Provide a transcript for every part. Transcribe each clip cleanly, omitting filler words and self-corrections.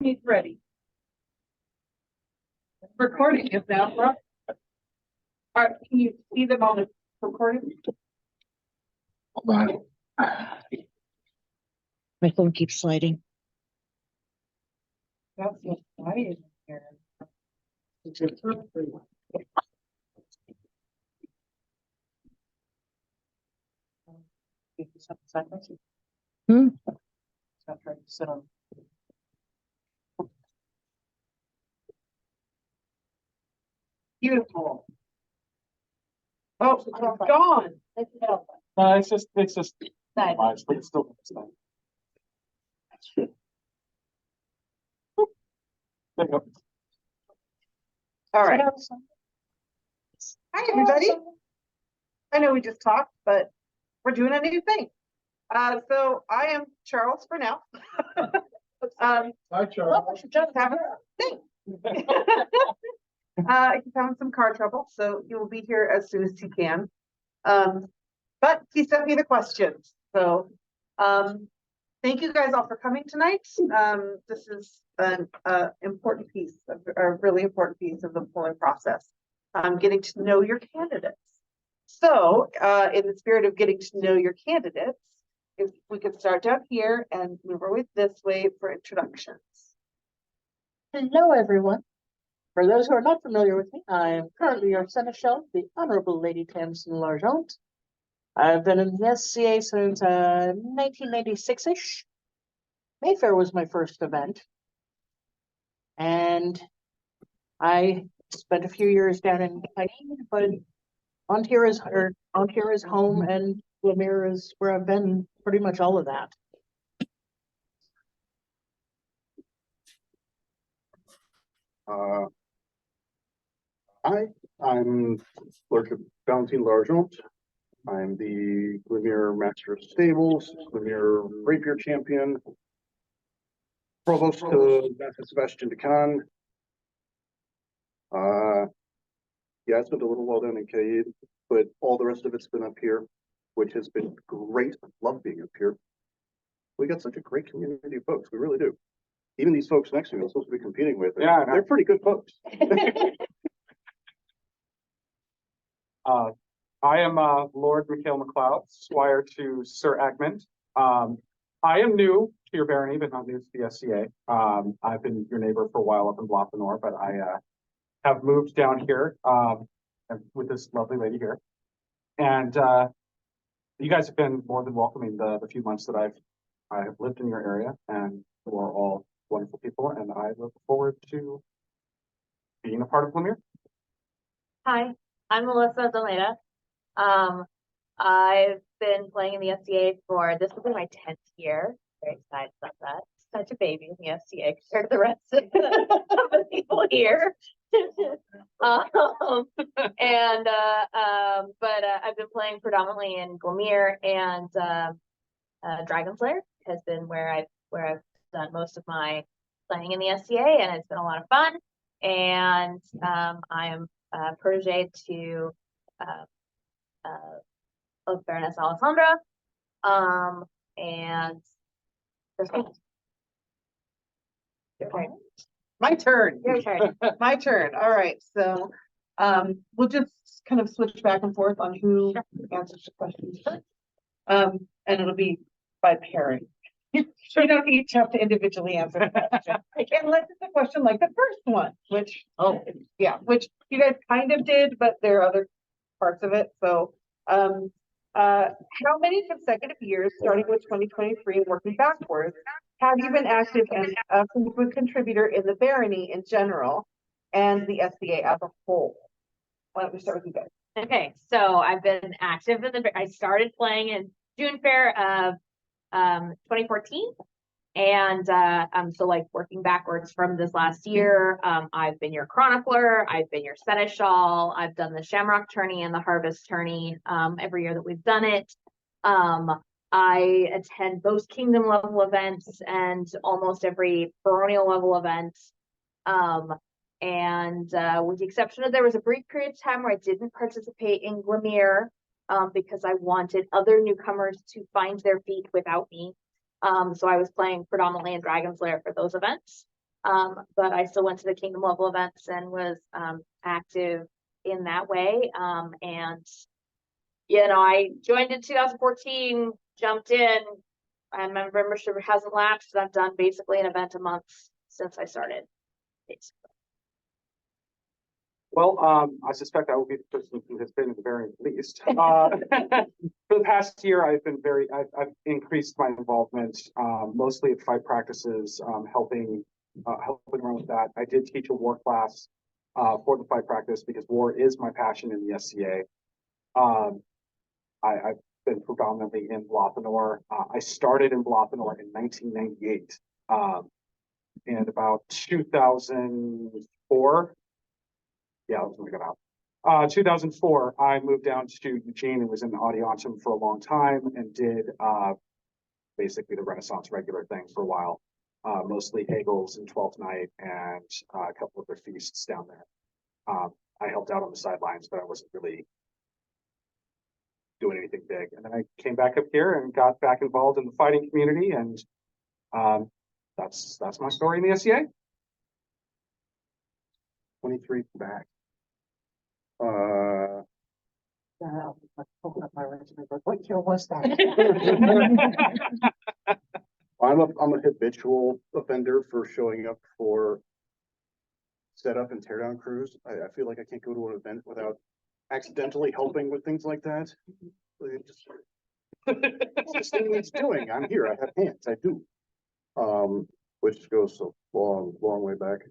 He's ready. Recording is now up. All right, can you see them on the recording? Hold on. My phone keeps sliding. That's what's quiet in here. Hmm? Stop trying to sit on. Beautiful. Oh, it's gone. No, it's just nice, but it's still nice. There you go. All right. Hi, everybody. I know we just talked, but we're doing a new thing. So I am Charles for now. Hi, Charles. Just having a thing. He's having some car trouble, so he will be here as soon as he can. But he sent me the questions. So thank you guys all for coming tonight. This is an important piece, a really important piece of the polling process. Getting to know your candidates. So in the spirit of getting to know your candidates, if we could start down here and move our way this way for introductions. Hello, everyone. For those who are not familiar with me, I am currently your Seneschal, the Honorable Lady Tamsin L'Argent. I've been in the SCA since 1996-ish. Mayfair was my first event. And I spent a few years down in Haiti, but Ontario is home, and Glymm Mere is where I've been pretty much all of that. I'm Lord Valentine L'Argent. I'm the Glymm Mere Master of Stables, Glymm Mere Rapier Champion, Provost to Master Sebastian Decan. Yeah, I spent a little while down in Cayenne, but all the rest of it's been up here, which has been great. I love being up here. We got such a great community of folks. We really do. Even these folks next to me I'm supposed to be competing with. Yeah, they're pretty good folks. I am Lord Mikhail MacLeod, Squire to Sir Agmund. I am new to your barony, but not new to the SCA. I've been your neighbor for a while up in Blothenor, but I have moved down here with this lovely lady here. And you guys have been more than welcoming the few months that I have lived in your area, and you are all wonderful people, and I look forward to being a part of Glymm Mere. Hi, I'm Melissa Delena. I've been playing in the SCA this will be my 10th year. Very excited about that. Such a baby in the SCA compared to the rest of the people here. But I've been playing predominantly in Glymm Mere, and Dragon Slayer has been where I've done most of my playing in the SCA, and it's been a lot of fun. And I am protege to of Baroness Alessandra, and My turn. your turn. My turn. All right. So we'll just kind of switch back and forth on who answers the questions first. And it'll be by pairing. You don't each have to individually answer the question. Unless it's a question like the first one, which which you guys kind of did, but there are other parts of it. So how many consecutive years, starting with 2023 and working backwards, have you been active and a frequent contributor in the barony in general and the SCA as a whole? Why don't we start with you guys? Okay, so I've been active I started playing in June Fair of 2014. And so like working backwards from this last year, I've been your chronicler, I've been your seneschal, I've done the Shamrock tourney and the Harvest tourney every year that we've done it. I attend most kingdom level events and almost every baronial level event. With the exception of there was a brief period of time where I didn't participate in Glymm Mere because I wanted other newcomers to find their feet without me. So I was playing predominantly in Dragon Slayer for those events. But I still went to the kingdom level events and was active in that way. And I joined in 2014, jumped in, and my membership hasn't lapsed. I've done basically an event a month since I started. Basically. Well, I suspect I will be the person who has been at the very least. For the past year, I've increased my involvement, mostly at fight practices, helping around with that. I did teach a war class for the fight practice because war is my passion in the SCA. I've been predominantly in Blothenor. I started in Blothenor in 1998, and about 2004. Yeah, that was when we got out. 2004, I moved down to Eugene and was in the Audientum for a long time and did basically the Renaissance regular thing for a while. Mostly Hegel's and Twelfth Night and a couple of their feasts down there. I helped out on the sidelines, but I wasn't really doing anything big. And then I came back up here and got back involved in the fighting community, and that's my story in the SCA. 23 back. Open up my resume, but what year was that? I'm a habitual offender for showing up for setup and teardown crews. I feel like I can't go to an event without accidentally helping with things like that. It's just thing needs doing. I'm here. I have hands. I do. Which goes a long way back.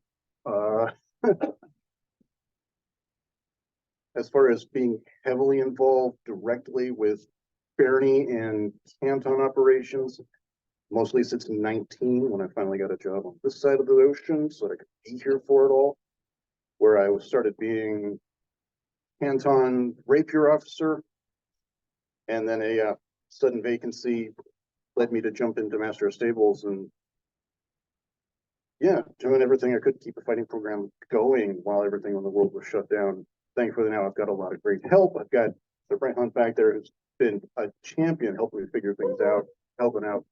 As far as being heavily involved directly with Barony and Canton operations, mostly since 19, when I finally got a job on this side of the ocean so that I could be here for it all, where I started being Canton rapier officer, and then a sudden vacancy led me to jump into Master of Stables, and yeah, doing everything I could to keep the fighting program going while everything in the world was shut down. Thankfully now I've got a lot of great help. I've got the Brent Hunt back there who's been a champion helping me figure things out, helping out.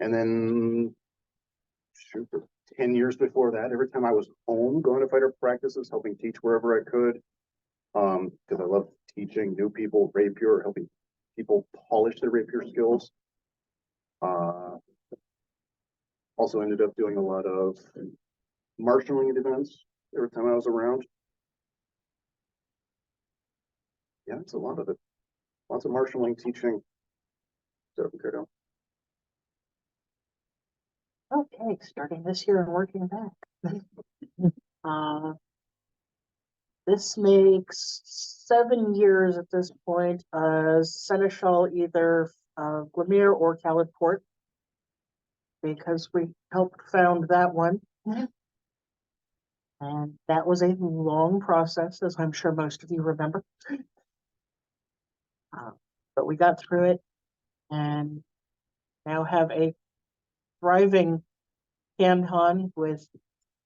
And then shoot, for 10 years before that, every time I was home going to fighter practices, helping teach wherever I could, because I love teaching new people rapier, helping people polish their rapier skills. Also ended up doing a lot of marshalling at events every time I was around. Yeah, it's a lot of it. Lots of marshalling, teaching. So, Okay, starting this year and working back. This makes 7 years at this point as Seneschal, either Glymm Mere or Cowlitport, because we helped found that one. And that was a long process, as I'm sure most of you remember. But we got through it and now have a thriving Canton with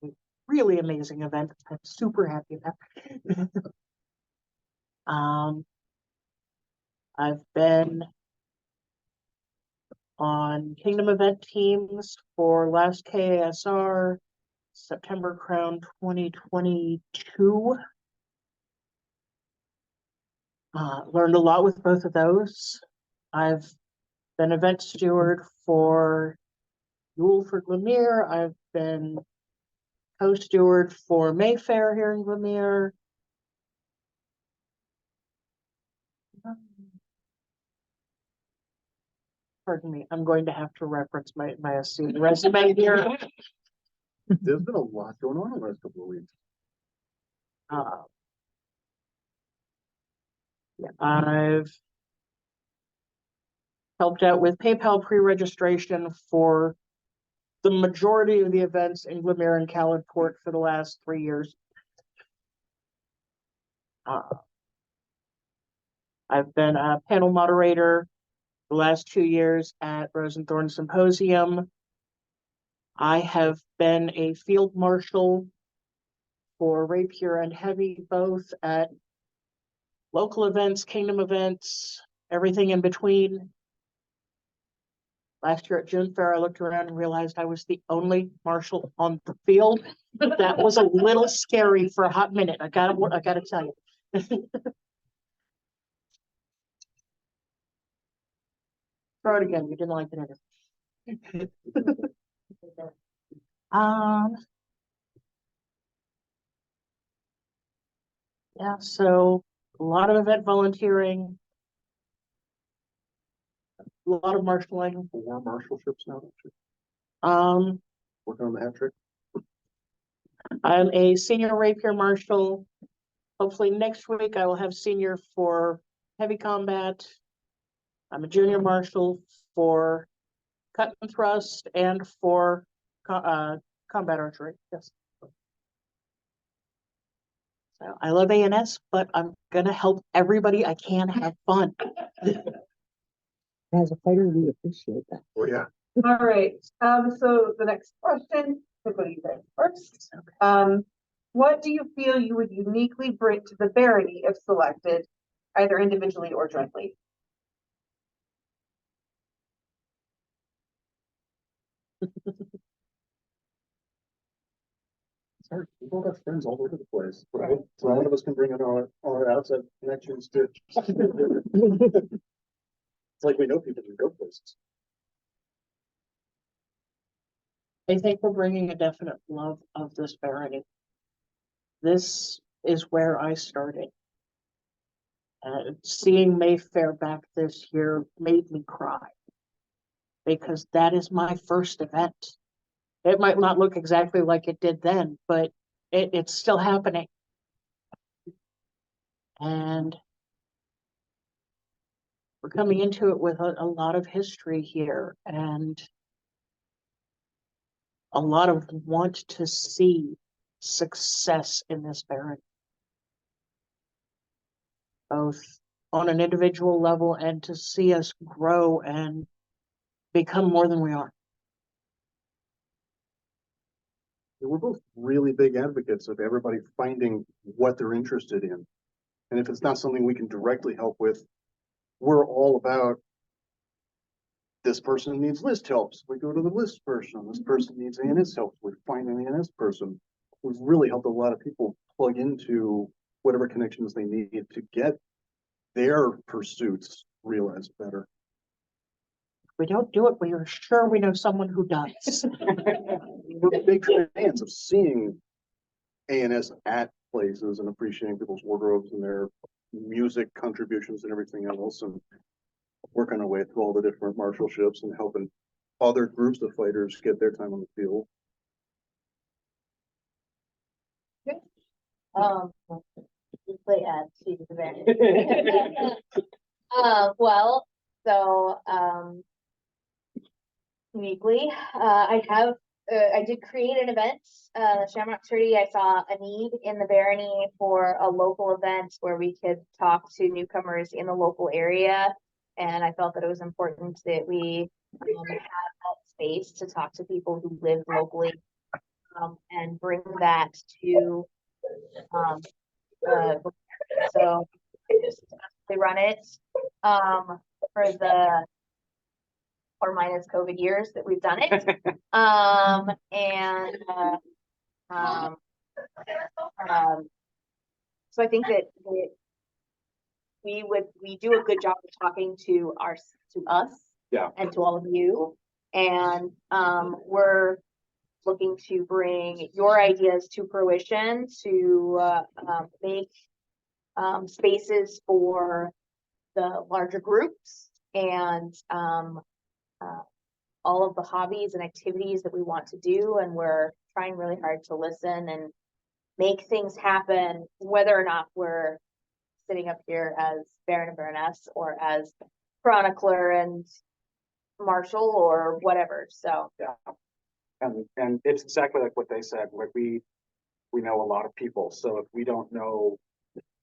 a really amazing event. I'm super happy about. I've been on Kingdom event teams for last KASR, September Crown 2022. Learned a lot with both of those. I've been event steward for Yule for Glymm Mere. I've been co-steward for Mayfair here in Glymm Mere. Pardon me, I'm going to have to reference my resume here. there's been a lot going on in the last couple of weeks. Yeah, I've helped out with PayPal pre-registration for the majority of the events in Glymm Mere and Cowlitport for the last 3 years. I've been a panel moderator the last 2 years at Rose and Thorn Symposium. I have been a field marshal for rapier and heavy, both at local events, kingdom events, everything in between. Last year at June Fair, I looked around and realized I was the only marshal on the field. That was a little scary for a hot minute. I gotta tell you. Try it again. You didn't like it either. Yeah, so a lot of event volunteering, a lot of marshaling. 4 marshalships now, Um, working on the hat trick. I'm a senior rapier marshal. Hopefully next week I will have senior for heavy combat. I'm a junior marshal for cut and thrust and for combat archery. Yes. So I love ANS, but I'm gonna help everybody I can have fun. As a fighter, we appreciate that. Oh, yeah. All right, so the next question, I'll go to you guys first. What do you feel you would uniquely bring to the barony if selected, either individually or jointly? Sorry, we all got friends all over the place. Right. So none of us can bring in our outside connections to. It's like we know people who go places. I think we're bringing a definite love of this barony. This is where I started. Seeing Mayfair back this year made me cry because that is my first event. It might not look exactly like it did then, but it's still happening. And we're coming into it with a lot of history here and a lot of want to see success in this barony, both on an individual level and to see us grow and become more than we are. We're both really big advocates of everybody finding what they're interested in. And if it's not something we can directly help with, we're all about this person needs list helps. We go to the list person. This person needs ANS help. We find an ANS person. We've really helped a lot of people plug into whatever connections they need to get their pursuits realized better. If we don't do it, we are sure we know someone who does. We're big fans of seeing ANS at places and appreciating people's wardrobes and their music contributions and everything else, and working our way through all the different marshalships and helping other groups of fighters get their time on the field. Play add to the event. Well, so uniquely, I did create an event, Shamrock 30. I saw a need in the barony for a local event where we could talk to newcomers in the local area. And I felt that it was important that we have that space to talk to people who live locally and bring that to so they run it for the or minus COVID years that we've done it. So I think that we do a good job of talking to us and to all of you. And we're looking to bring your ideas to fruition to make spaces for the larger groups and all of the hobbies and activities that we want to do. And we're trying really hard to listen and make things happen, whether or not we're sitting up here as Baron and Baroness or as chronicler and marshal or whatever. So Yeah. And it's exactly like what they said, where we know a lot of people. So if we don't know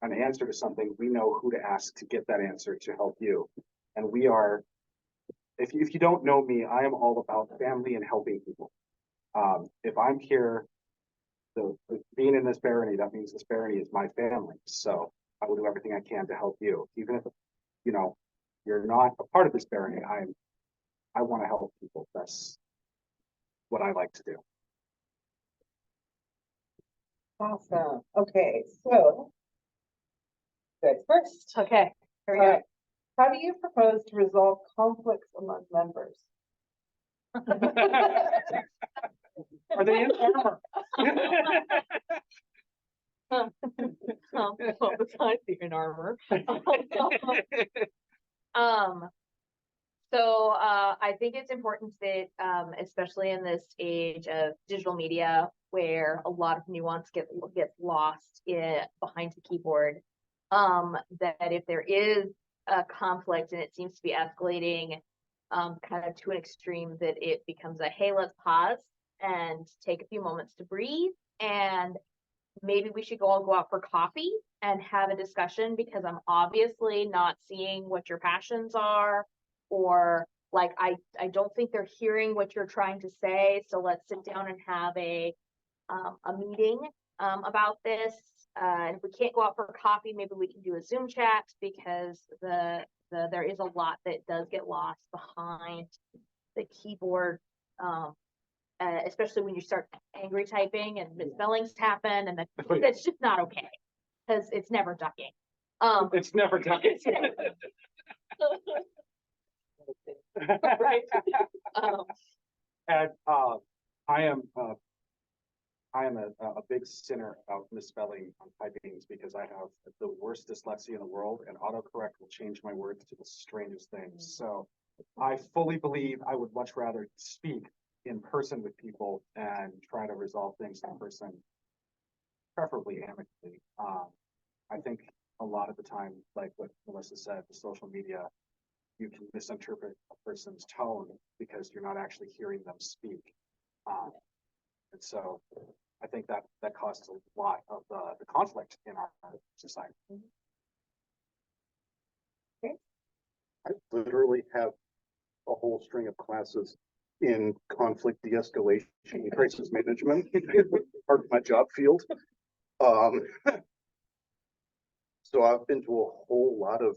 an answer to something, we know who to ask to get that answer to help you. And we are, if you don't know me, I am all about family and helping people. If I'm here, being in this barony, that means this barony is my family. So I will do everything I can to help you. Even if, you're not a part of this barony, I want to help people. That's what I like to do. Awesome. Okay, so. Good first. Okay, here we All go. right. How do you propose to resolve conflicts among members? Are they in armor? Besides the in armor. Um, I think it's important that, especially in this age of digital media, where a lot of nuance gets lost behind the keyboard, that if there is a conflict and it seems to be escalating, kind of to an extreme, that it becomes a, hey, let's pause and take a few moments to breathe, and maybe we should all go out for coffee and have a discussion, because I'm obviously not seeing what your passions are, or like I don't think they're hearing what you're trying to say. So let's sit down and have a meeting about this. And if we can't go out for coffee, maybe we can do a Zoom chat, because there is a lot that does get lost behind the keyboard. Especially when you start angry typing and misspellings happen, and that's just not okay, because it's never ducking. It's never done. Right. And I am a big sinner of misspelling on typings, because I have the worst dyslexia in the world, and autocorrect will change my words to the strangest things. So I fully believe I would much rather speak in person with people and try to resolve things in person, preferably amicably. I think a lot of the time, like what Melissa said, the social media, you can misinterpret a person's tone because you're not actually hearing them speak. And so I think that causes a lot of the conflict in our society. I literally have a whole string of classes in conflict de-escalation and crisis management, part of my job field. So I've been to a whole lot of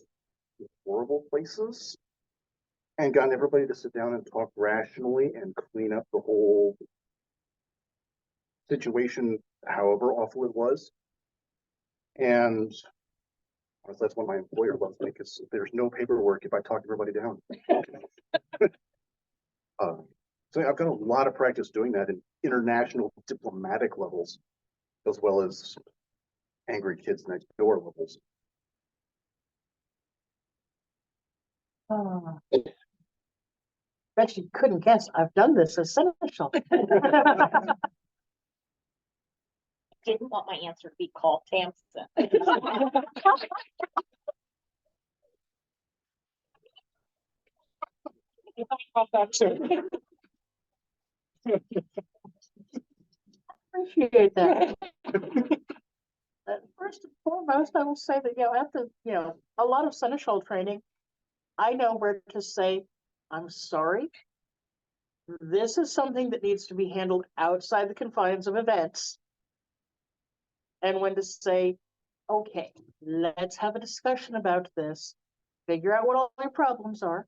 horrible places and gotten everybody to sit down and talk rationally and clean up the whole situation, however awful it was. And that's what my employer loves me, because there's no paperwork if I talk everybody down. So I've got a lot of practice doing that in international diplomatic levels, as well as angry kids next door levels. Bet you couldn't guess, I've done this as seneschal. Didn't want my answer to be called Tamsin. About that too. Appreciate that. First and foremost, I will say that, after, a lot of seneschal training, I know where to say, I'm sorry. This is something that needs to be handled outside the confines of events. And when to say, okay, let's have a discussion about this, figure out what all your problems are,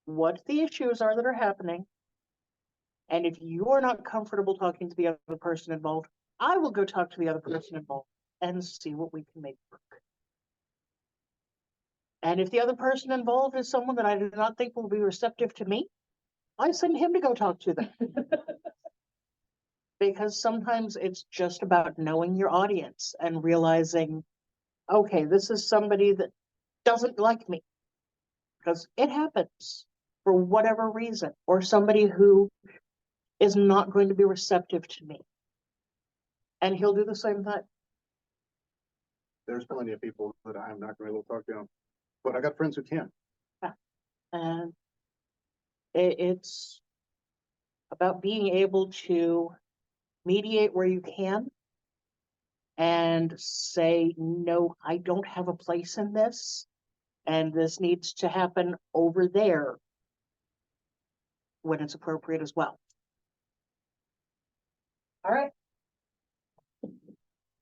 what the issues are that are happening. And if you are not comfortable talking to the other person involved, I will go talk to the other person involved and see what we can make work. And if the other person involved is someone that I do not think will be receptive to me, I send him to go talk to them. Because sometimes it's just about knowing your audience and realizing, okay, this is somebody that doesn't like me, because it happens for whatever reason, or somebody who is not going to be receptive to me. And he'll do the same thing. There's plenty of people that I'm not going to talk down, but I got friends who can. And it's about being able to mediate where you can and say, no, I don't have a place in this, and this needs to happen over there when it's appropriate as well. All right.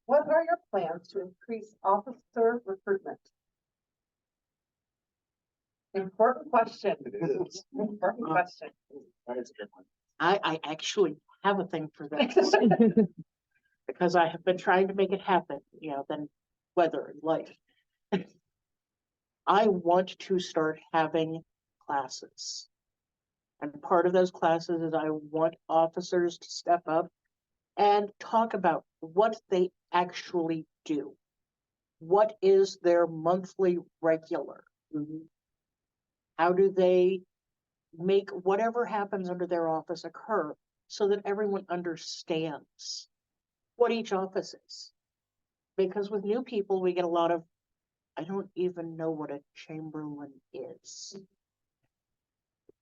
What are your plans to increase officer recruitment? Important question. It is. Important question. That is a good one. I actually have a thing for this. Because I have been trying to make it happen, than weather and life. I want to start having classes. And part of those classes is I want officers to step up and talk about what they actually do. What is their monthly regular? How do they make whatever happens under their office occur so that everyone understands what each office is? Because with new people, we get a lot of, I don't even know what a chamberlain is.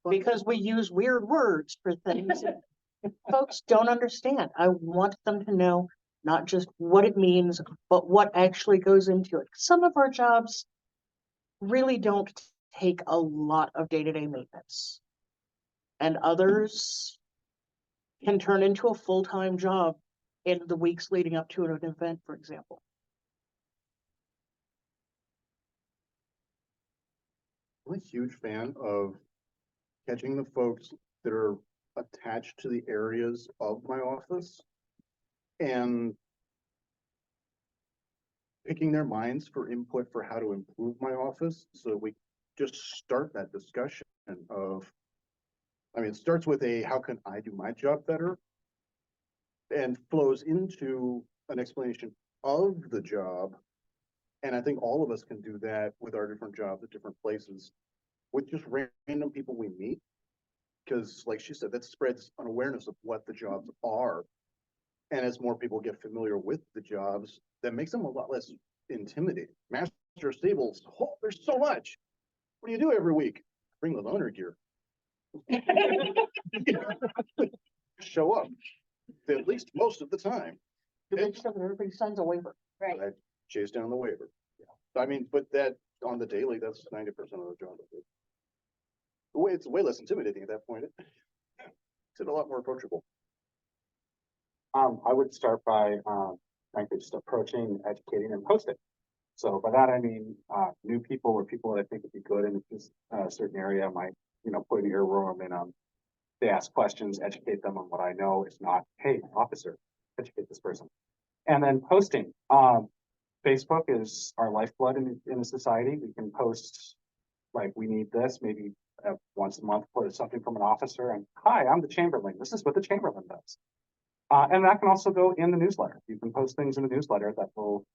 Because we use weird words for things that folks don't understand. I want them to know not just what it means, but what actually goes into it. Some of our jobs really don't take a lot of day-to-day maintenance. And others can turn into a full-time job in the weeks leading up to an event, for example. I'm a huge fan of catching the folks that are attached to the areas of my office and picking their minds for input for how to improve my office. So we just start that discussion of, it starts with how can I do my job better? And flows into an explanation of the job. And I think all of us can do that with our different jobs at different places with just random people we meet. Because like she said, that spreads an awareness of what the jobs are. And as more people get familiar with the jobs, that makes them a lot less intimidating. Master of Stables, oh, there's so much. What do you do every week? Bring the loaner gear. Show up. At least most of the time. To make sure that everybody signs a waiver. Right. I chase down the waiver. Yeah. But that on the daily, that's 90% of the job. It's way less intimidating at that point. It's a lot more approachable. I would start by, frankly, just approaching, educating, and posting. So by that, I mean, new people or people that I think would be good in this certain area might, put in your room and they ask questions, educate them on what I know. It's not, hey, officer, educate this person. And then posting. Facebook is our lifeblood in a society. We can post like, we need this, maybe once a month, put something from an officer and, hi, I'm the Chamberlain. This is what the Chamberlain does. And that can also go in the newsletter. You can post things in the newsletter that will,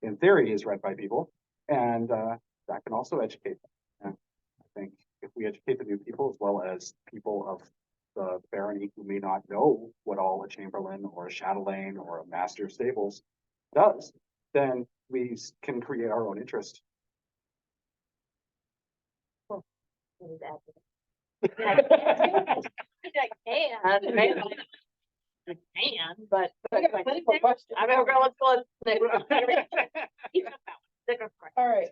in theory, is read by people. And that can also educate them. And I think if we educate the new people as well as people of the barony who may not know what all a Chamberlain or a Chatelaine or a Master of Stables does, then we can create our own interest. But I got plenty more questions. I'm over. Let's All right,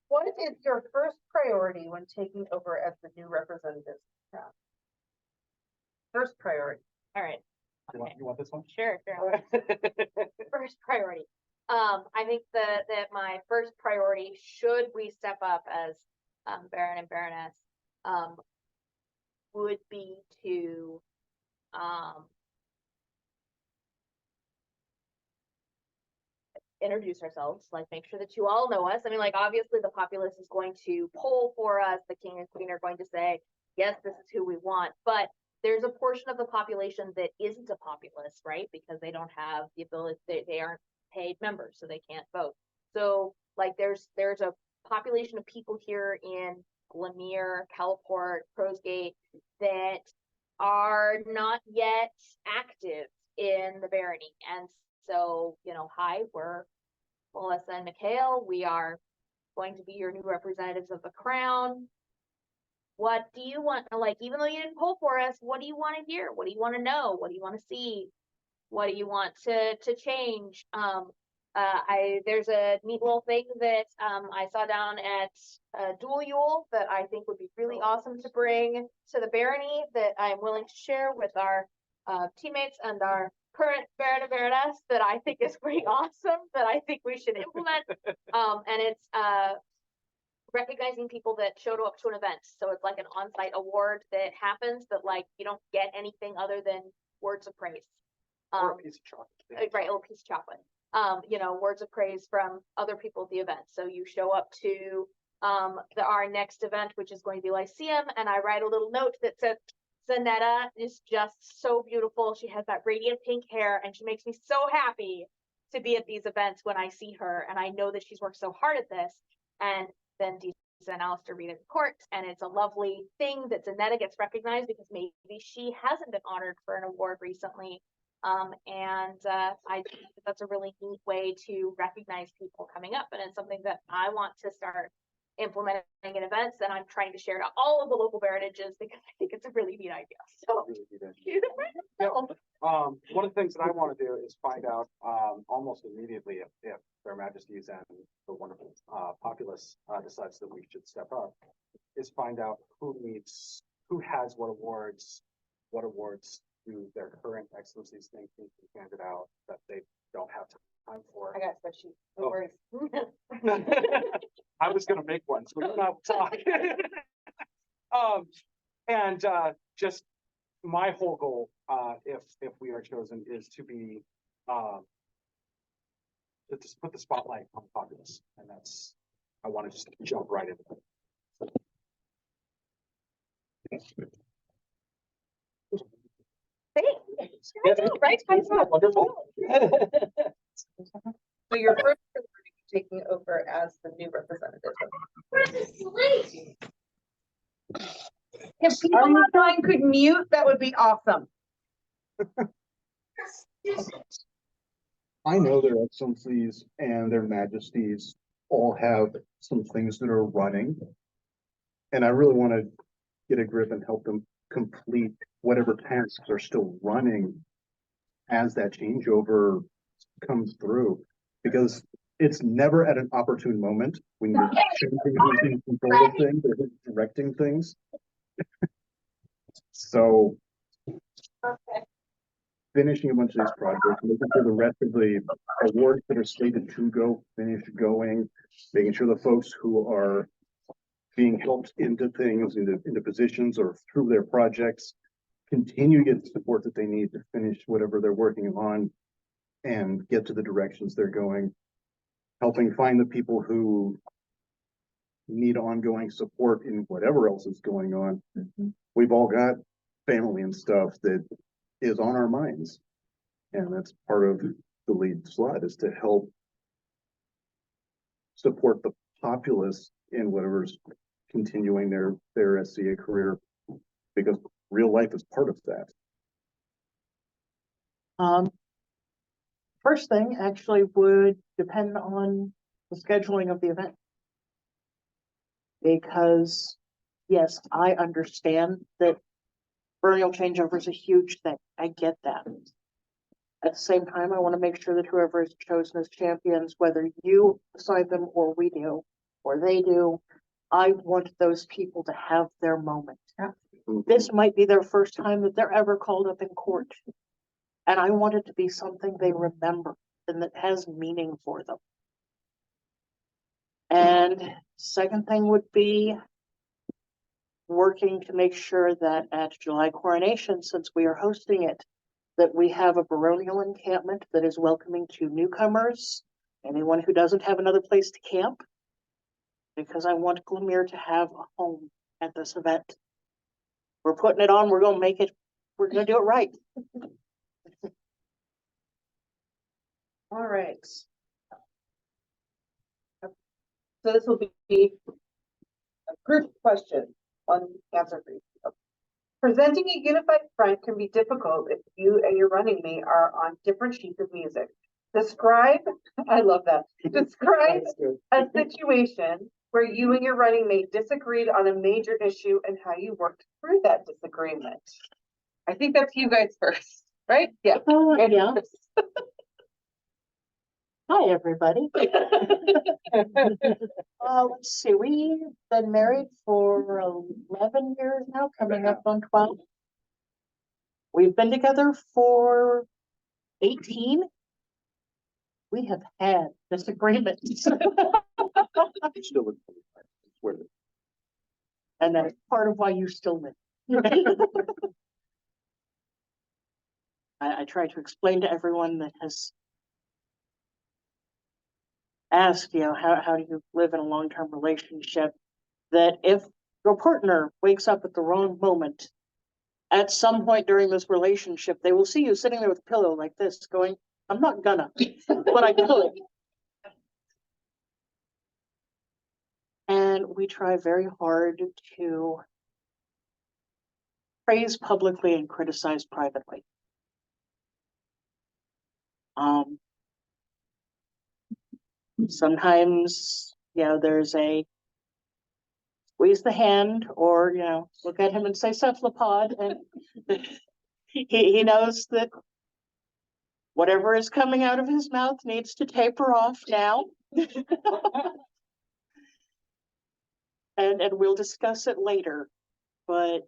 what is your first priority when taking over as the new representative? First priority. All right. You want this one? Sure. First priority. I think that my first priority, should we step up as Baron and Baroness, would be to introduce ourselves, like make sure that you all know us. I mean, like obviously the populace is going to poll for us. The king and queen are going to say, yes, this is who we want. But there's a portion of the population that isn't a populace, right? Because they don't have the ability, they aren't paid members, so they can't vote. So like there's a population of people here in Glymm Mere, Calport, Crowsgate that are not yet active in the barony. And so, hi, we're Melissa and Mikhail. We are going to be your new representatives of the crown. What do you want? Like, even though you didn't poll for us, what do you want to hear? What do you want to know? What do you want to see? What do you want to change? There's a neat little thing that I saw down at Dual Yule that I think would be really awesome to bring to the barony, that I'm willing to share with our teammates and our current Baron and Baroness, that I think is pretty awesome, that I think we should implement. And it's recognizing people that showed up to an event. So it's like an on-site award that happens, but like you don't get anything other than words of praise. Or a piece of chocolate. Right, or a piece of chocolate. You know, words of praise from other people at the event. So you show up to our next event, which is going to be Lyceum, and I write a little note that says, Zanetta is just so beautiful. She has that radiant pink hair, and she makes me so happy to be at these events when I see her, and I know that she's worked so hard at this. And then Deesa and Alistair read it in court, and it's a lovely thing that Zanetta gets recognized because maybe she hasn't been honored for an award recently. I think that's a really neat way to recognize people coming up, and it's something that I want to start implementing in events, and I'm trying to share to all of the local baroniages because I think it's a really neat idea. So One of the things that I want to do is find out almost immediately if Their Majesties and the wonderful populace decides that we should step up, is find out who has what awards do their current excellencies think need to be handed out that they don't have time for. I got a spreadsheet. Oh. Words. I was gonna make one, so we're not talking. Just my whole goal, if we are chosen, is to be to just put the spotlight on the populace, and that's, I want to just jump right into it. Thanks. Right? Wonderful. So your first is taking over as the new representative. If people online could mute, that would be awesome. I know their excellencies and their majesties all have some things that are running. And I really want to get a grip and help them complete whatever tasks are still running as that changeover comes through. Because it's never at an opportune moment when you're changing who's in control of things or who's directing things. So finishing a bunch of these projects, making sure the rest of the awards that are slated to go finish going, making sure the folks who are being helped into things, into positions or through their projects, continue to get the support that they need to finish whatever they're working on and get to the directions they're going. Helping find the people who need ongoing support in whatever else is going on. We've all got family and stuff that is on our minds. And that's part of the lead slot, is to help support the populace in whatever's continuing their SCA career, because real life is part of that. First thing actually would depend on the scheduling of the event. Because, yes, I understand that baronial changeover is a huge thing. I get that. At the same time, I want to make sure that whoever is chosen as champions, whether you assign them or we do, or they do, I want those people to have their moment. This might be their first time that they're ever called up in court. And I want it to be something they remember and that has meaning for them. And second thing would be working to make sure that at July coronation, since we are hosting it, that we have a baronial encampment that is welcoming to newcomers, anyone who doesn't have another place to camp, because I want Glymm Mere to have a home at this event. We're putting it on, we're gonna make it, we're gonna do it right. All right. So this will be a group question, one answer for you. Presenting a unified front can be difficult if you and your running mate are on different sheets of music. Describe, I love that. Describe a situation where you and your running mate disagreed on a major issue and how you worked through that disagreement. I think that's you guys first, right? Yeah. Yeah. Hi, everybody. Let's see, we've been married for 11 years now, coming up on 12. We've been together for 18. We have had disagreements. Still Worth it. And that is part of why you still live. I try to explain to everyone that has asked, how do you live in a long-term relationship, that if your partner wakes up at the wrong moment, at some point during this relationship, they will see you sitting there with a pillow like this going, I'm not gonna, but I could. And we try very hard to praise publicly and criticize privately. Sometimes, there's a squeeze the hand, or, look at him and say cephalopod, and he knows that whatever is coming out of his mouth needs to taper off now. And we'll discuss it later, but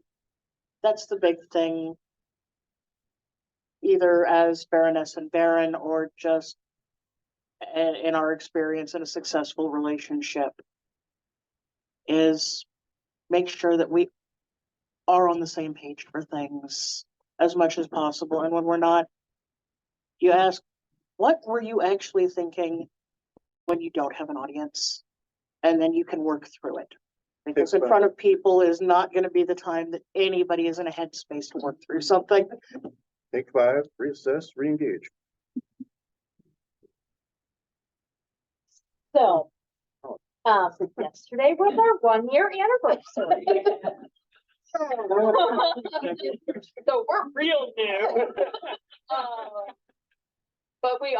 that's the big thing, either as Baroness and Baron, or just in our experience in a successful relationship, is make sure that we are on the same page for things as much as possible. And when we're not, you ask, what were you actually thinking when you don't have an audience? And then you can work through it. Because in front of people is not going to be the time that anybody is in a headspace to work through something. Take 5, reassess, re-engage. So, yesterday was our 1-year anniversary. So we're real new. But we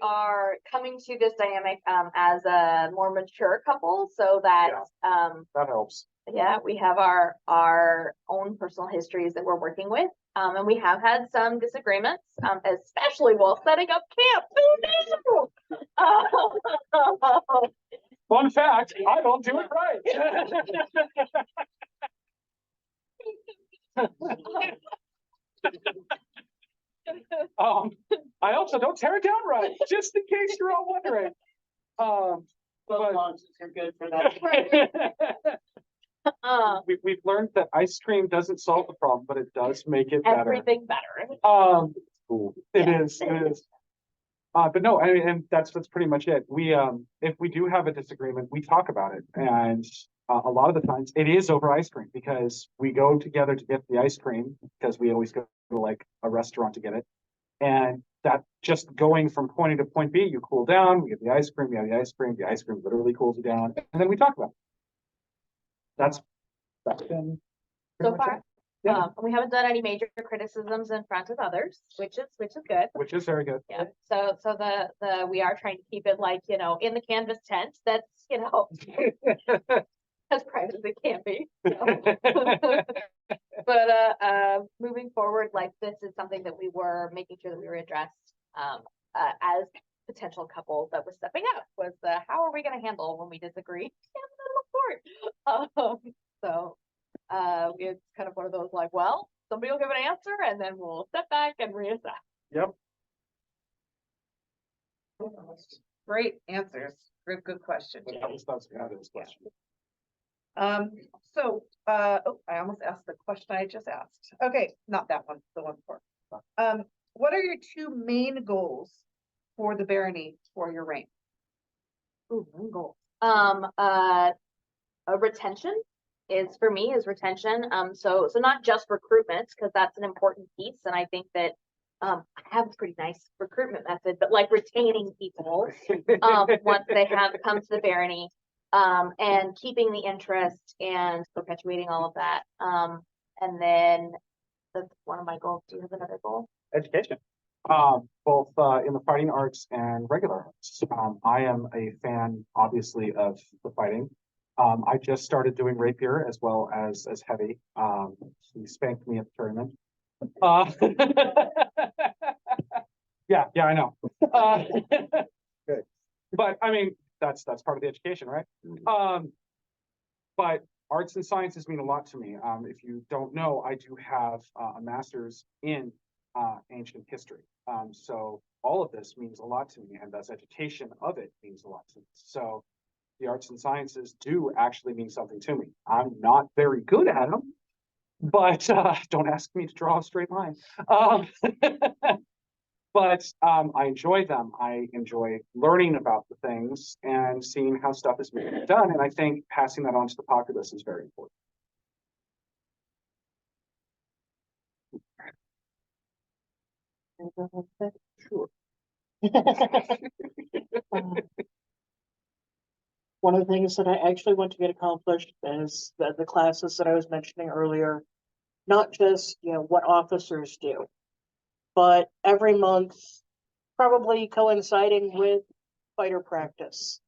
are coming to this dynamic as a more mature couple, so that That helps. we have our own personal histories that we're working with. And we have had some disagreements, especially while setting up camp. Who knew? Fun fact, I don't do it right. I also don't tear it down right, just in case you're all wondering. You're good for that. We've learned that ice cream doesn't solve the problem, but it does make it better. Everything better. It is. But no, I mean, and that's pretty much it. We, if we do have a disagreement, we talk about it, and a lot of the times it is over ice cream, because we go together to get the ice cream, because we always go to like a restaurant to get it, and that just going from point A to point B, you cool down, we get the ice cream, we have the ice cream literally cools you down, and then we talk about it. That's been So far. Yeah. We haven't done any major criticisms in front of others, which is good. which is very good. Yeah. So the we are trying to keep it like, in the canvas tent. That's, as private as it can be. But moving forward, like, this is something that we were making sure that we were addressed as potential couple that was stepping up, was how are we going to handle when we disagree? So it's kind of one of those like, well, somebody will give an answer and then we'll step back and reassess. Yep. Great answers. Good question. That's this question. I almost asked the question I just asked. Okay, not that one, the one before. What are your 2 main goals for the barony for your reign? Ooh, main goal. Retention is retention. So not just recruitment, because that's an important piece. And I think that I have a pretty nice recruitment method, but like retaining people once they have come to the barony, and keeping the interest and perpetuating all of that. And then that's one of my goals. Do you have another goal? Education, both in the fighting arts and regular arts. I am a fan, obviously, of the fighting. I just started doing rapier as well as heavy. He spanked me at the tournament. Yeah, I know. Good. But I mean, that's part of the education, right? But arts and sciences mean a lot to me. If you don't know, I do have a master's in ancient history. So all of this means a lot to me, and thus education of it means a lot to me. So the arts and sciences do actually mean something to me. I'm not very good at them, but don't ask me to draw a straight line. But I enjoy them. I enjoy learning about the things and seeing how stuff is made and done. And I think passing that on to the populace is very important. Sure. One of the things that I actually want to get accomplished is the classes that I was mentioning earlier, not just, what officers do, but every month, probably coinciding with fighter practice.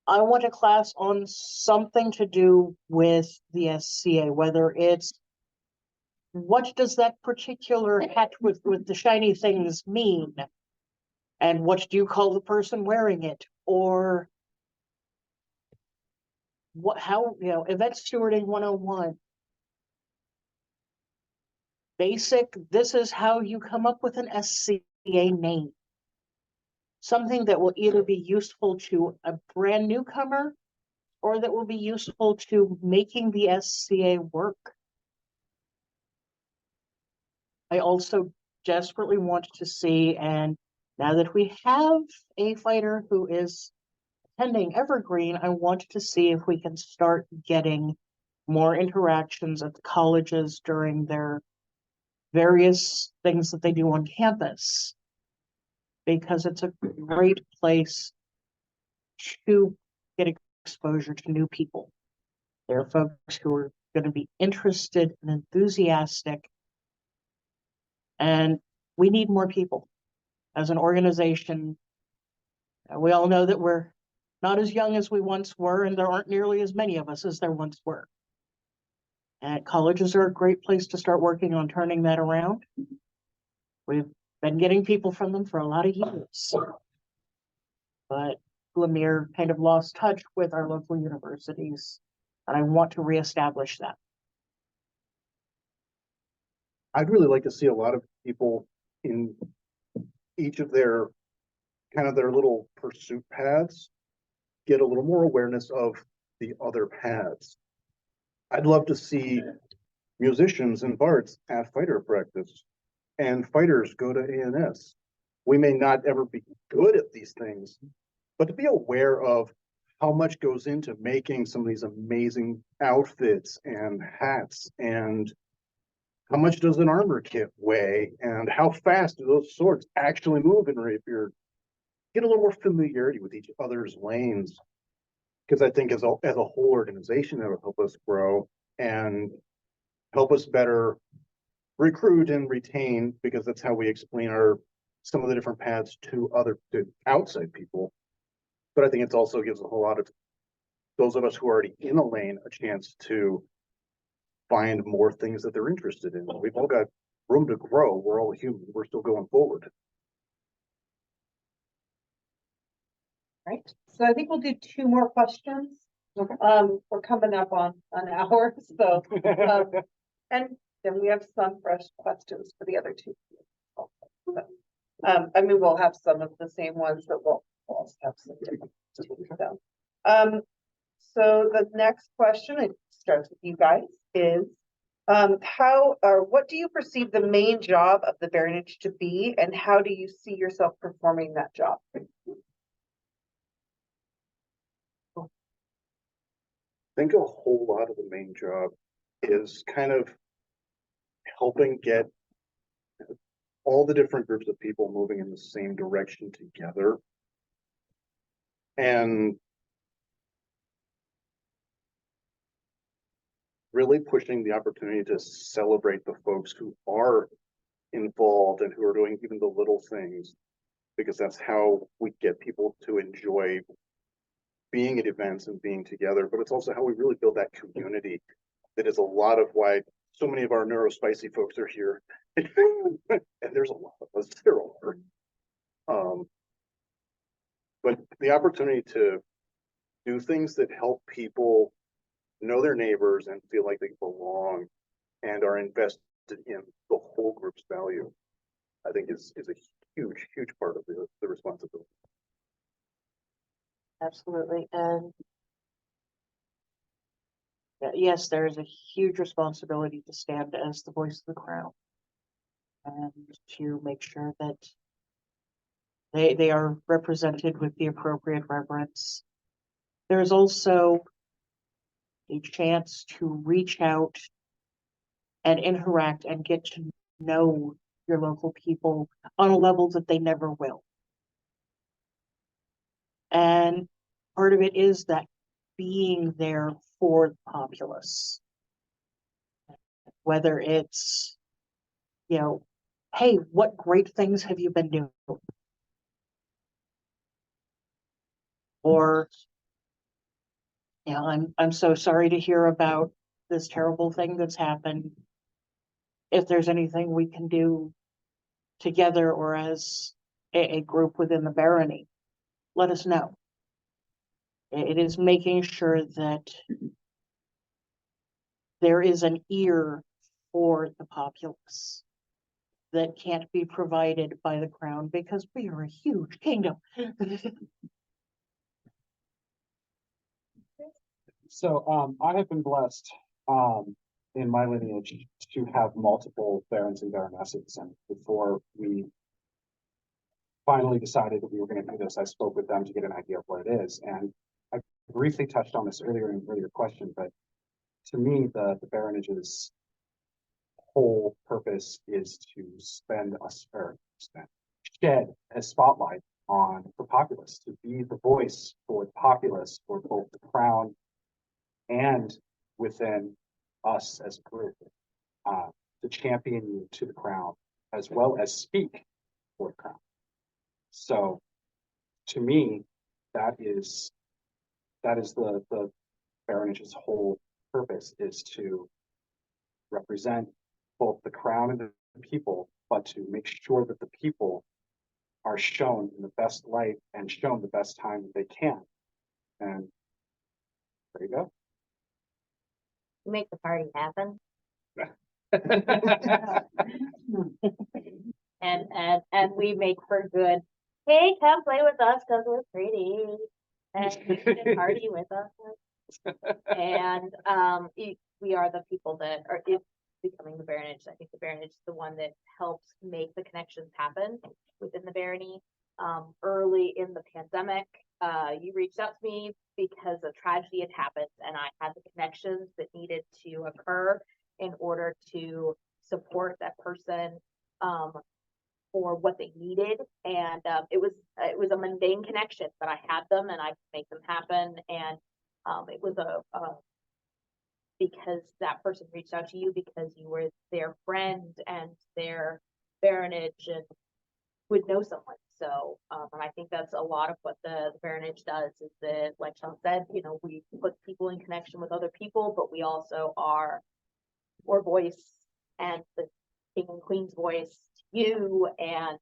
I want a class on something to do with the SCA, whether it's what does that particular hat with the shiny things mean? And what do you call the person wearing it? Or event stewarding 101. Basic, this is how you come up with an SCA name. Something that will either be useful to a brand newcomer or that will be useful to making the SCA work. I also desperately want to see, and now that we have a fighter who is attending Evergreen, I want to see if we can start getting more interactions at the colleges during their various things that they do on campus, because it's a great place to get exposure to new people. There are folks who are going to be interested and enthusiastic, and we need more people. As an organization, we all know that we're not as young as we once were, and there aren't nearly as many of us as there once were. And colleges are a great place to start working on turning that around. We've been getting people from them for a lot of years. But Glymm Mere kind of lost touch with our local universities, and I want to reestablish that. I'd really like to see a lot of people in each of their their little pursuit paths get a little more awareness of the other paths. I'd love to see musicians and bards have fighter practice and fighters go to ANS. We may not ever be good at these things, but to be aware of how much goes into making some of these amazing outfits and hats, and how much does an armor kit weigh, and how fast do those swords actually move in rapier. Get a little more familiarity with each other's lanes, because I think as a whole organization, that will help us grow and help us better recruit and retain, because that's how we explain some of the different paths to outside people. But I think it also gives a whole lot of those of us who are already in a lane a chance to find more things that they're interested in. We've all got room to grow. We're all human. We're still going forward. Right, so I think we'll do 2 more questions. Okay. We're coming up on an hour, so, and then we have some fresh questions for the other 2. But, I mean, we'll have some of the same ones, but we'll also have some different. So the next question, it starts with you guys, is how or what do you perceive the main job of the baronage to be, and how do you see yourself performing that job? I think a whole lot of the main job is kind of helping get all the different groups of people moving in the same direction together, and really pushing the opportunity to celebrate the folks who are involved and who are doing even the little things, because that's how we get people to enjoy being at events and being together. But it's also how we really build that community that is a lot of why so many of our neurospicy folks are here. And there's a lot of us there are. But the opportunity to do things that help people know their neighbors and feel like they belong and are invested in the whole group's value, I think is a huge part of the responsibility. Absolutely, and yes, there is a huge responsibility to stand as the voice of the crown and to make sure that they are represented with the appropriate reverence. There's also a chance to reach out and interact and get to know your local people on a level that they never will. And part of it is that being there for the populace. Whether it's, hey, what great things have you been doing? Or, I'm so sorry to hear about this terrible thing that's happened. If there's anything we can do together or as a group within the barony, let us know. It is making sure that there is an ear for the populace that can't be provided by the crown because we are a huge kingdom. So, I have been blessed, in my lineage to have multiple barons and baronesses, and before we finally decided that we were gonna do this, I spoke with them to get an idea of what it is, and I briefly touched on this earlier in an earlier question, but to me, the baronage's whole purpose is to shed a spotlight on the populace, to be the voice for the populace, for both the crown and within us as a group, to champion you to the crown, as well as speak for the crown. So, to me, that is the baronage's whole purpose, is to represent both the crown and the people, but to make sure that the people are shown in the best light and shown the best time that they can. And there you go. Make the party happen. And we make for good. Hey, come play with us because we're pretty. And you can party with us. And we are the people that are becoming the baronage. I think the baronage is the one that helps make the connections happen within the barony. Early in the pandemic, you reached out to me because a tragedy had happened and I had the connections that needed to occur in order to support that person for what they needed. And it was a mundane connection, but I had them and I could make them happen. And it was because that person reached out to you because you were their friend and their baronage and would know someone. So, and I think that's a lot of what the baronage does, is that, like Sean said, we put people in connection with other people, but we also are your voice and the king and queen's voice to you and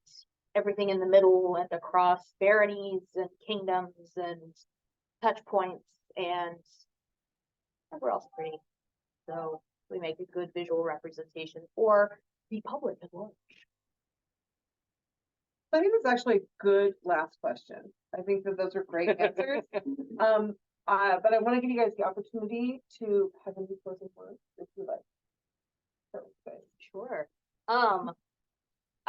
everything in the middle and across baronies and kingdoms and touch points, and we're all pretty. So we make a good visual representation for the public at large. I think that's actually a good last question. I think that those are great answers. But I want to give you guys the opportunity to have any closing words if you like. Sure.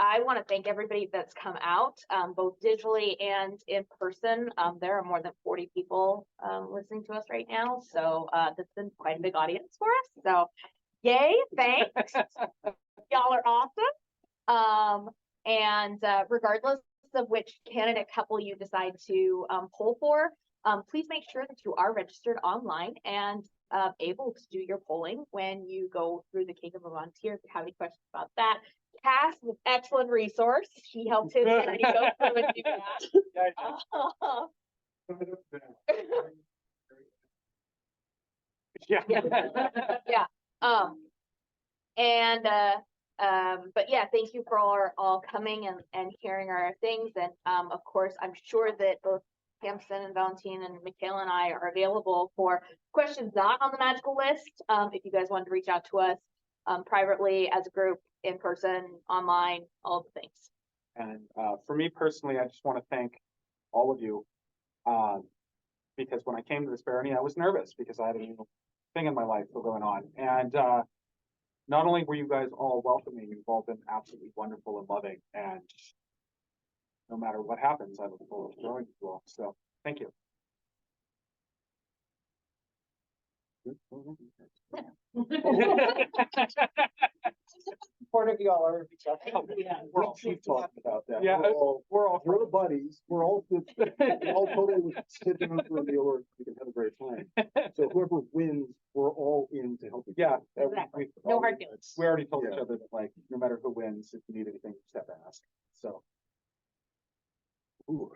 I want to thank everybody that's come out, both digitally and in person. There are more than 40 people listening to us right now, so that's been quite a big audience for us. So, yay! Thanks. Y'all are awesome. And regardless of which candidate couple you decide to poll for, please make sure that you are registered online and able to do your polling when you go through the Kingdom of Volunteer. If you have any questions about that, Cass is an excellent resource. She helped his party go through and do that. Yeah. But yeah, thank you for all coming and hearing our things. And of course, I'm sure that both Hampson and Valentine and Michaela and I are available for questions not on the magical list. If you guys want to reach out to us privately, as a group, in person, online, all the things. And for me personally, I just want to thank all of you. because when I came to this barony, I was nervous because I had a new thing in my life still going on. And not only were you guys all welcoming, you've all been absolutely wonderful and loving. And no matter what happens, I look forward to growing with you all. So thank you. Part of y'all are. We're all keep talking about that. Yeah, We're all buddies. We're all totally sit down for a meal or we can have a great time. So whoever wins, we're all in to help. Yeah. Exactly. we- No hard feelings. We already told each Yeah. other that like, no matter who wins, if you need anything, just have to ask. So. Ooh.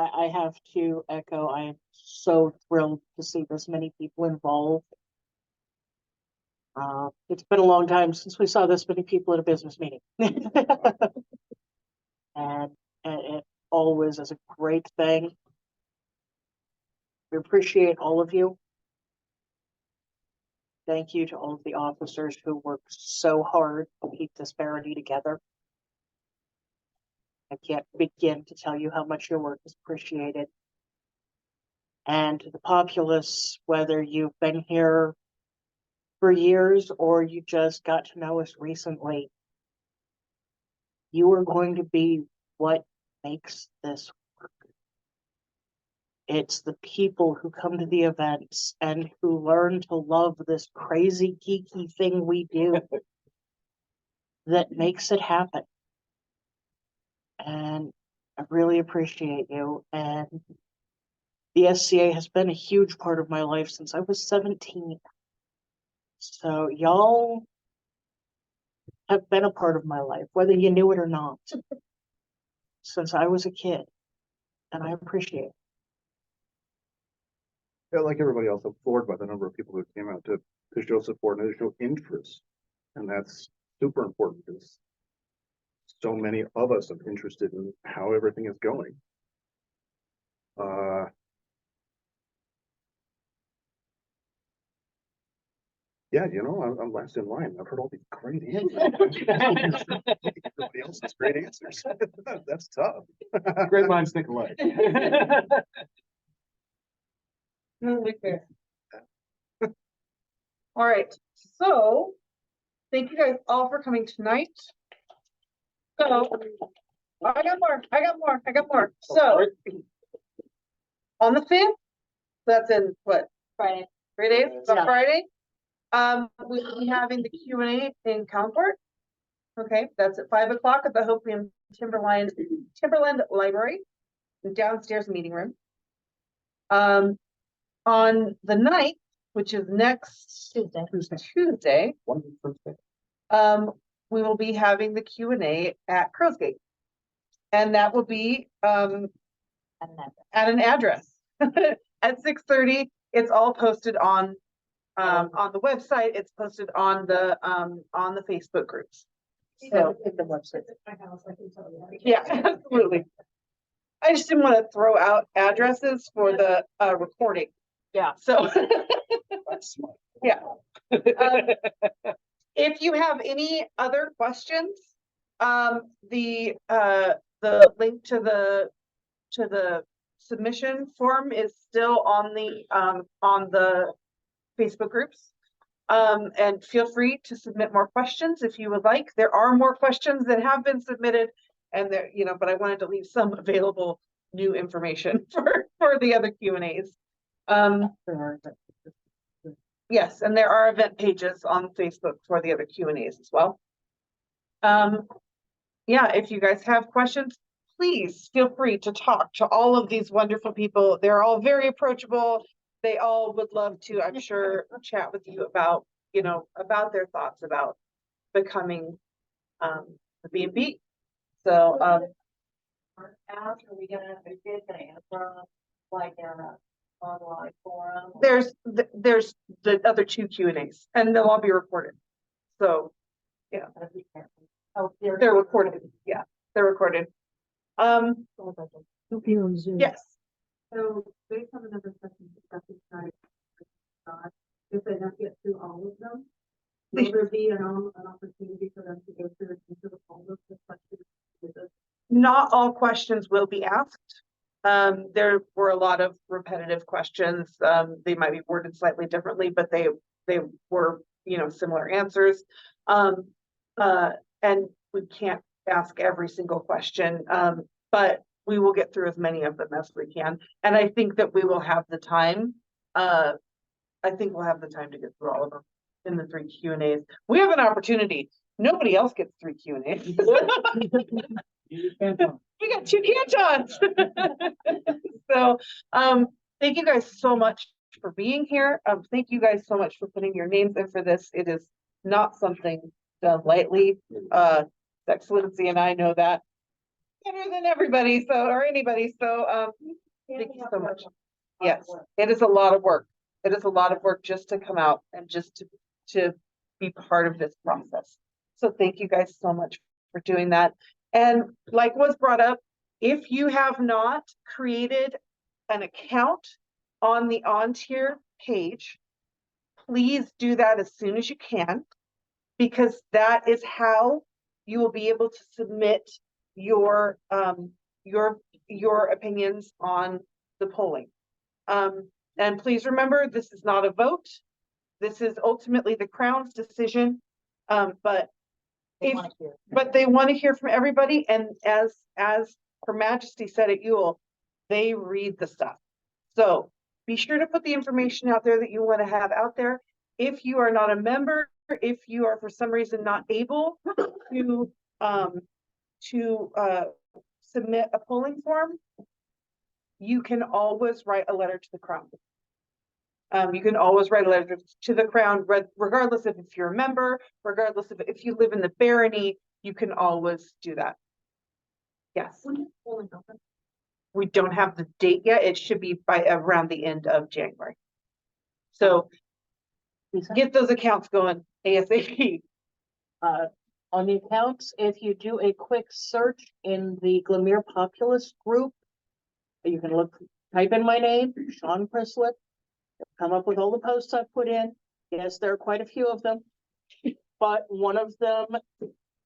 I have to echo, I am so thrilled to see this many people involved. It's been a long time since we saw this many people at a business meeting. And it always is a great thing. We appreciate all of you. Thank you to all of the officers who work so hard to keep this barony together. I can't begin to tell you how much your work is appreciated. And to the populace, whether you've been here for years or you just got to know us recently, you are going to be what makes this work. It's the people who come to the events and who learn to love this crazy geeky thing we do that makes it happen. And I really appreciate you. And the SCA has been a huge part of my life since I was 17. So y'all have been a part of my life, whether you knew it or not, since I was a kid. And I appreciate it. Yeah, like everybody else, I'm floored by the number of people who came out to show support and to show interest. And that's super important because so many of us are interested in how everything is going. Yeah, I'm last in line. I've heard all these great answers. Everybody else has great answers. That's tough. Great minds think alike. All right, so thank you guys all for coming tonight. So I got more. So on the 5th, that's in what, Friday. 3 days, it's on Yeah. Friday. We will be having the Q&A in Concord. Okay, that's at 5 o'clock at the Hopium Timberland Library, downstairs meeting room. On the 9th, which is next Tuesday, we will be having the Q&A at Crow's Gate. And that will be at an address at 6:30. It's all posted on the website. It's posted on the Facebook groups. So the website. yeah, absolutely. I just didn't want to throw out addresses for the recording. Yeah. So That's smart. yeah. If you have any other questions, the link to the submission form is still on the Facebook groups. And feel free to submit more questions if you would like. There are more questions that have been submitted, and there, but I wanted to leave some available new information for the other Q&As. Yes, and there are event pages on Facebook for the other Q&As as well. Yeah, if you guys have questions, please feel free to talk to all of these wonderful people. They're all very approachable. They all would love to, I'm sure, chat with you about, about their thoughts about becoming the B&B. So, Are we gonna, answer like online forum? there's the other 2 Q&As, and they'll all be recorded. So Oh, they're recorded. Yeah, they're recorded. Yes. So based on the number of questions discussed tonight, if they don't get through all of them, will there be an opportunity for them to go through and answer all of the questions with us not all questions will be asked. There were a lot of repetitive questions. They might be worded slightly differently, but they were, similar answers. And we can't ask every single question, but we will get through as many of them as we can. And I think that we will have the time. I think we'll have the time to get through all of them in the 3 Q&As. We have an opportunity. Nobody else gets 3 Q&As. We got 2 cantons. So, thank you guys so much for being here. Thank you guys so much for putting your names in for this. It is not something done lightly. Excellency and I know that better than everybody, or anybody. So, thank you so much. Yes, it is a lot of work. It is a lot of work just to come out and just to be part of this process. So thank you guys so much for doing that. And like was brought up, if you have not created an account on the on-tier page, please do that as soon as you can, because that is how you will be able to submit your opinions on the polling. And please remember, this is not a vote. This is ultimately the Crown's decision. But they want to hear from everybody. And as Her Majesty said at Yule, they read the stuff. So be sure to put the information out there that you want to have out there. If you are not a member, if you are for some reason not able to submit a polling form, you can always write a letter to the Crown. You can always write a letter to the Crown, regardless of if you're a member, regardless of if you live in the barony, you can always do that. Yes. We don't have the date yet. It should be by around the end of January. So get those accounts going ASAP. On the accounts, if you do a quick search in the Glymm Mere Populist group, you can type in my name, Sean Prislett, come up with all the posts I've put in. Yes, there are quite a few of them, but one of them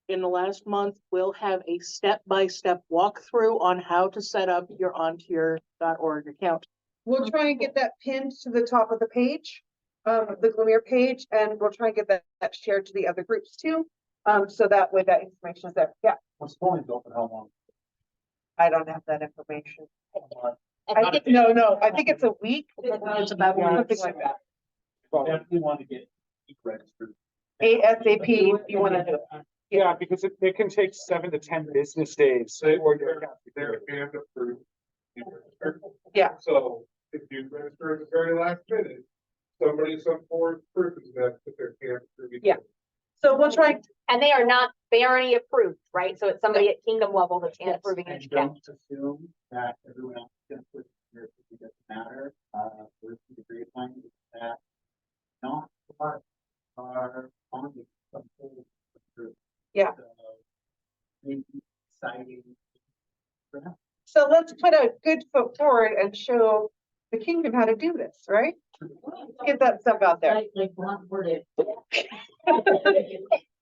in the last month will have a step-by-step walkthrough on how to set up your ontier.org account. We'll try and get that pinned to the top of the page, the Glymm Mere page, and we'll try and get that shared to the other groups too. So that way that information is there. Yeah. What's polling open? How long? I don't have that information. I think I think it's a week. It's about something like that. Well, Definitely want to get registered. ASAP, you want to do it. yeah, because it can take 7 to 10 business days. They're hand approved. Yeah. So if you register at the very last minute, somebody, some forward proof is that they're hand approved. Yeah. So we'll try. And they are not barony approved, right? So it's somebody at kingdom level that's hand approving And each account. don't assume that everyone else is gonna put their, it doesn't matter, with the degree of time that not part are on the some whole group. Yeah. So, maybe exciting. So let's put a good foot forward and show the kingdom how to do this, right? Get that stuff out there. Like blunt worded.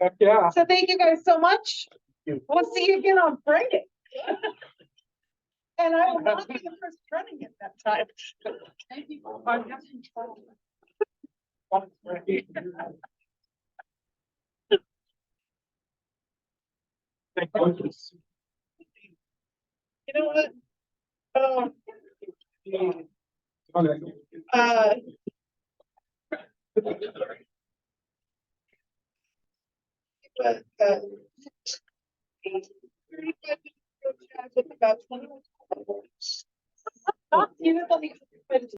Heck yeah. So thank you guys so much. We'll see you again on Friday. And I will not be the first running it that time. Thank you. Thank you. You know what? But about 20 minutes. You know,